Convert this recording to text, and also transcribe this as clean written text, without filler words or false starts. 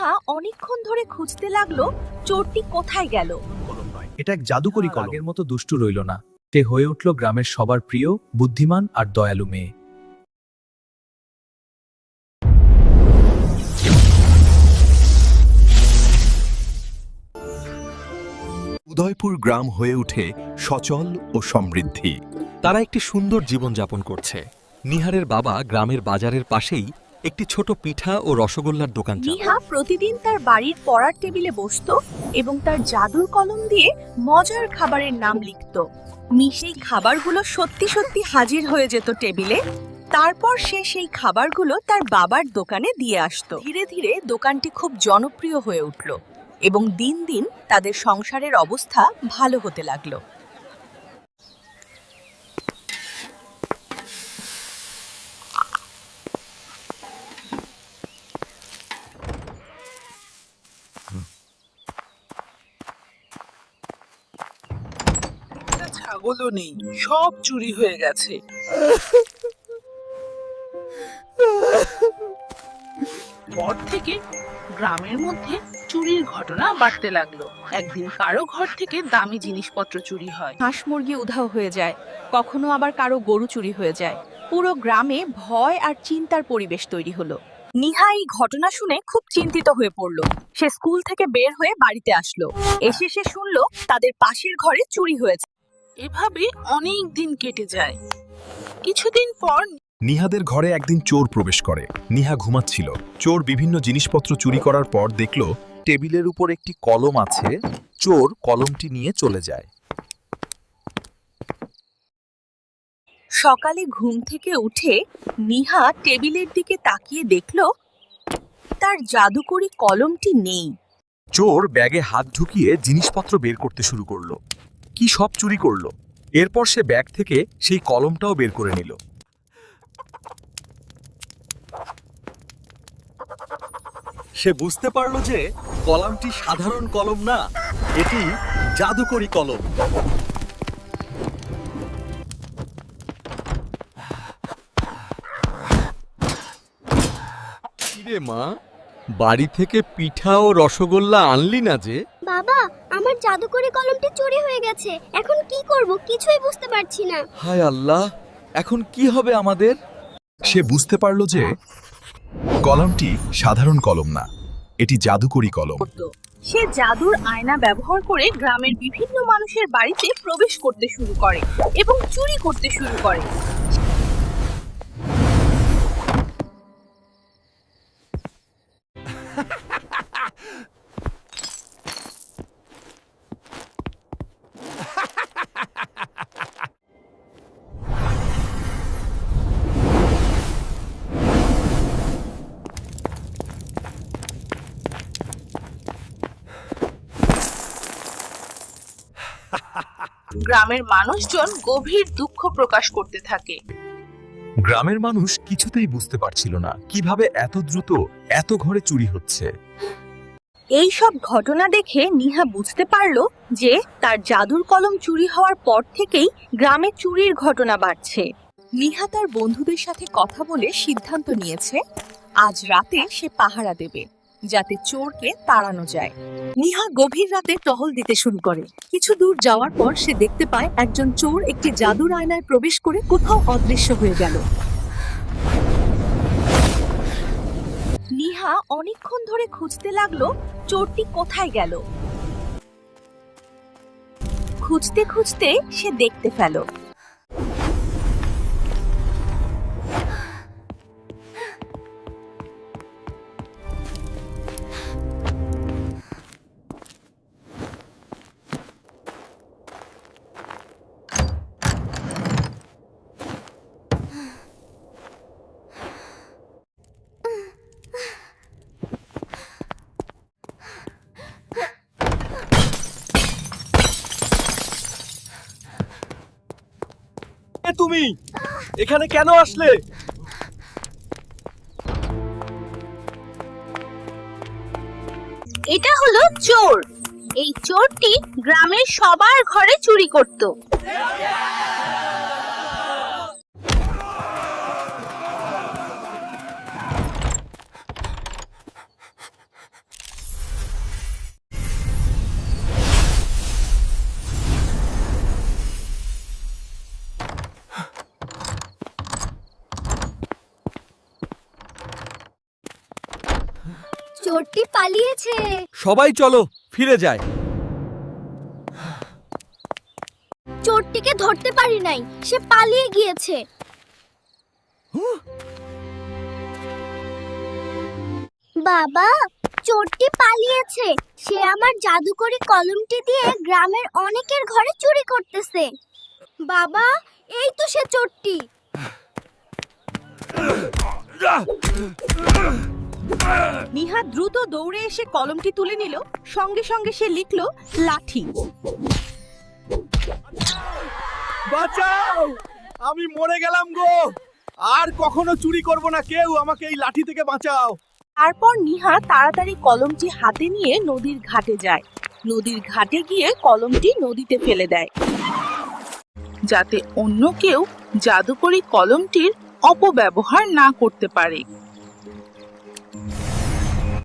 নিহা অনেকক্ষণ ধরে খুঁজতে লাগলো চোরটি কোথায় গেল। এটা এক জাদুকরি কলম। আগের মতো দুষ্টু রইল না। সে হয়ে উঠল গ্রামের সবার প্রিয়, বুদ্ধিমান আর দয়ালু মেয়ে। উদয়পুর গ্রাম হয়ে ওঠে সচল ও সমৃদ্ধি। তারা একটি সুন্দর জীবনযাপন করছে। নিহারের বাবা গ্রামের বাজারের পাশেই একটি ছোট পিঠা ও রসগোল্লার দোকান চালায়। নিহা প্রতিদিন তার বাড়ির পড়ার টেবিলে বসতো এবং তার জাদুর কলম দিয়ে মজার খাবারের নাম লিখত। সেই খাবারগুলো সত্যি সত্যি হাজির হয়ে যেত টেবিলে। তারপর সে সেই খাবারগুলো তার বাবার দোকানে দিয়ে আসতো। ধীরে ধীরে দোকানটি খুব জনপ্রিয় হয়ে উঠল এবং দিন দিন তাদের সংসারের অবস্থা ভালো হতে লাগলো। ছাগলও নেই, সব চুরি হয়ে গেছে। পর থেকে গ্রামের মধ্যে চুরির ঘটনা বাড়তে লাগলো। একদিন কারো ঘর থেকে দামি জিনিসপত্র চুরি হয়। হাঁস মুরগি উধাও হয়ে যায়, কখনো আবার কারো গরু চুরি হয়ে যায়। পুরো গ্রামে ভয় আর চিন্তার পরিবেশ তৈরি হলো। নিহা এই ঘটনা শুনে খুব চিন্তিত হয়ে পড়ল। সে স্কুল থেকে বের হয়ে বাড়িতে আসলো। এসে সে শুনলো তাদের পাশের ঘরে চুরি হয়েছে। এভাবে অনেক দিন কেটে যায়। কিছুদিন পর নিহাদের ঘরে একদিন চোর প্রবেশ করে। নিহা ঘুমাচ্ছিল। চোর বিভিন্ন জিনিসপত্র চুরি করার পর দেখল টেবিলের উপর একটি কলম আছে। চোর কলমটি নিয়ে চলে যায়। সকালে ঘুম থেকে উঠে নিহা টেবিলের দিকে তাকিয়ে দেখল তার জাদুকরি কলমটি নেই। চোর ব্যাগে হাত ঢুকিয়ে জিনিসপত্র বের করতে শুরু করলো। কি সব চুরি করলো। এরপর সে ব্যাগ থেকে সেই কলমটাও বের করে নিল। সে বুঝতে পারল যে কলমটি সাধারণ কলম না, এটি জাদুকরি কলম। কিরে মা, বাড়ি থেকে পিঠা ও রসগোল্লা আনলি না যে? বাবা, আমার জাদুকরি কলমটি চুরি হয়ে গেছে। এখন কি করব কিছুই বুঝতে পারছি না। হায় আল্লাহ, এখন কি হবে আমাদের? সে বুঝতে পারল যে কলমটি সাধারণ কলম না, এটি জাদুকরি কলম। সে জাদুর আয়না ব্যবহার করে গ্রামের বিভিন্ন মানুষের বাড়িতে প্রবেশ করতে শুরু করে এবং চুরি করতে শুরু করে। গ্রামের মানুষজন গভীর দুঃখ প্রকাশ করতে থাকে। গ্রামের মানুষ কিছুতেই বুঝতে পারছিল না কিভাবে এত দ্রুত এত ঘরে চুরি হচ্ছে। এই সব ঘটনা দেখে নিহা বুঝতে পারল যে তার জাদুর কলম চুরি হওয়ার পর থেকেই গ্রামে চুরির ঘটনা বাড়ছে। নিহা তার বন্ধুদের সাথে কথা বলে সিদ্ধান্ত নিয়েছে আজ রাতে সে পাহারা দেবে যাতে চোরকে তাড়ানো যায়। নিহা গভীর রাতে টহল দিতে শুরু করে। কিছু দূর যাওয়ার পর সে দেখতে পায় একজন চোর একটি জাদুর আয়নায় প্রবেশ করে কোথাও অদৃশ্য হয়ে গেল। নিহা অনেকক্ষণ ধরে খুঁজতে লাগলো চোরটি কোথায় গেল। খুঁজতে খুঁজতে সে দেখতে পেল তুমি এখানে কেন আসলে? এটা হলো চোর। এই চোরটি গ্রামের সবার ঘরে চুরি করত। চোরটি পালিয়েছে। সবাই চলো ফিরে যায়। চোরটিকে ধরতে পারি নাই, সে পালিয়ে গিয়েছে। বাবা, চোরটি পালিয়েছে। সে আমার জাদুকরি কলমটি দিয়ে গ্রামের অনেকের ঘরে চুরি করতেছে। বাবা, এই তো সে চোরটি। নিহা দ্রুত দৌড়ে এসে কলমটি তুলে নিল, সঙ্গে সঙ্গে সে লিখল লাঠি। বাঁচাও, আমি মরে গেলাম গো। আর কখনো চুরি করব না কেউ, আমাকে এই লাঠি থেকে বাঁচাও। তারপর নিহা তাড়াতাড়ি কলমটি হাতে নিয়ে নদীর ঘাটে যায়। নদীর ঘাটে গিয়ে কলমটি নদীতে ফেলে দেয়, যাতে অন্য কেউ জাদুকরি কলমটির অপব্যবহার না করতে পারে।